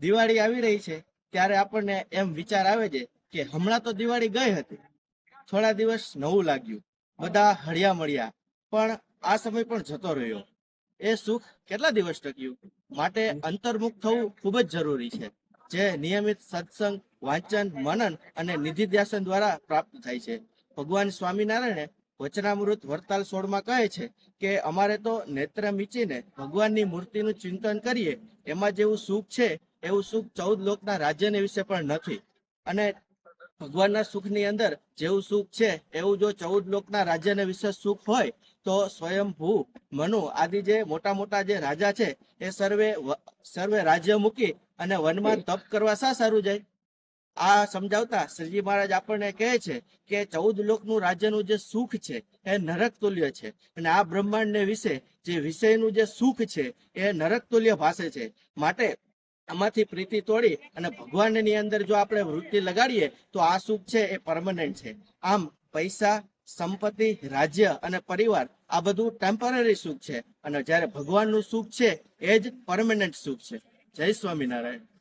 દિવાળી આવી રહી છે ત્યારે આપણને એમ વિચાર આવે છે કે હમણાં તો દિવાળી ગઈ હતી, થોડા દિવસ નવું લાગ્યું, બધા હળિયા મળ્યા, પણ આ સમય પણ જતો રહ્યો. એ સુખ કેટલા દિવસ ટક્યું? માટે અંતર્મુખ થવું ખૂબ જ જરૂરી છે, જે નિયમિત સત્સંગ, વાંચન, મનન અને નિધિધ્યાસન દ્વારા પ્રાપ્ત થાય છે. ભગવાન સ્વામિનારાયણે વચનામૃત વરતાલ 16માં કહે છે કે અમારે તો નેત્ર મીચીને ભગવાનની મૂર્તિનું ચિંતન કરીએ, એમાં જેવું સુખ છે એવું સુખ 14 લોકના રાજ્યને વિશે પણ નથી. અને ભગવાનના સુખની અંદર જેવું સુખ છે એવું જો 14 લોકના રાજ્યને વિશે સુખ હોય તો સ્વયંભૂ મનુ આદિ જે મોટા મોટા જે રાજા છે એ સર્વે રાજ્ય મૂકી અને વનમાં તપ કરવા શા સારું જાય? આ સમજાવતા શ્રીજી મહારાજ આપણને કહે છે કે 14 લોકનું રાજ્યનું જે સુખ છે એ નરક તુલ્ય છે, અને આ બ્રહ્માંડને વિશે જે વિષયનું જે સુખ છે એ નરક તુલ્ય ભાસે છે. માટે આમાંથી પ્રીતિ તોડી અને ભગવાનની અંદર જો આપણે વૃત્તિ લગાડીએ તો આ સુખ છે એ પરમનન્ટ છે. આમ પૈસા, સંપત્તિ, રાજ્ય અને પરિવાર આ બધું ટેમ્પરરી સુખ છે, અને જ્યારે ભગવાનનું સુખ છે એ જ પરમનન્ટ સુખ છે. જય સ્વામિનારાયણ.